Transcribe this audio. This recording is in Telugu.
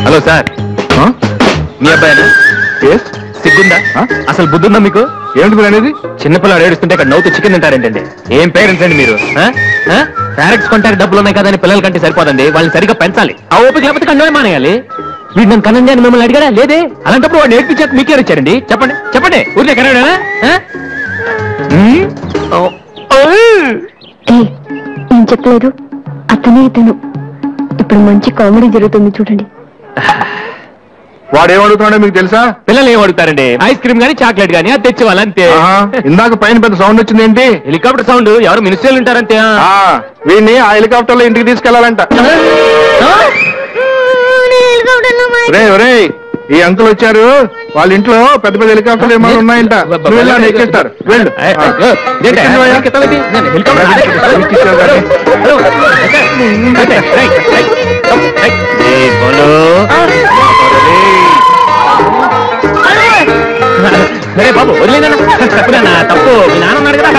హలో సార్, మీ అబ్బాయి సిగ్గుందా? అసలు బుద్ధుందా మీకు? ఏమిటి మీరు అనేది? చిన్నపిల్లలు ఏడుస్తుంటే ఇక్కడ నవ్వుతూ చికెన్ తింటారేంటండి? ఏం పేరెంట్స్ అండి మీరు? పేరెంట్స్ కొంటానికి డబ్బులు ఉన్నాయి కదని పిల్లల కంటే సరిపోదండి, వాళ్ళని సరిగ్గా పెంచాలి. ఆ ఓపిక లేకపోతే కండమే మానేయాలి. వీడు నన్ను కనండి అని మిమ్మల్ని అడిగారా? లేదే. అలాంటప్పుడు వాడు నేర్పించాక మీకే వచ్చారండి. చెప్పండి చెప్పండి, ఊరికే కనడా? ఏం చెప్పలేదు, అతనే ఇతను. ఇప్పుడు మంచి కామెడీ జరుగుతుంది చూడండి. వాడు ఏమడుగుతున్నాడో మీకు తెలుసా? పిల్లలు ఏం అడుగుతారండి? ఐస్ క్రీమ్ గానీ చాక్లెట్ గానీ అది తెచ్చేవాళ్ళంతే. ఇందాక పైన పెద్ద సౌండ్ వచ్చింది ఏంటి? Helicopter sound. ఎవరు మినిస్టర్లు ఉంటారంతే. వీడిని ఆ హెలికాప్టర్ లో ఇంటికి తీసుకెళ్లాలంట. ఒరే ఈ అంకుల్ వచ్చారు, వాళ్ళ ఇంట్లో పెద్ద పెద్ద హెలికాప్టర్లు ఏమైనా ఉన్నాయంట. ఎక్కిస్తారు వెళ్ళు. సరే బాబు వదిలేనా? తప్పు మీ నాన్న ఉన్నాడు కదా.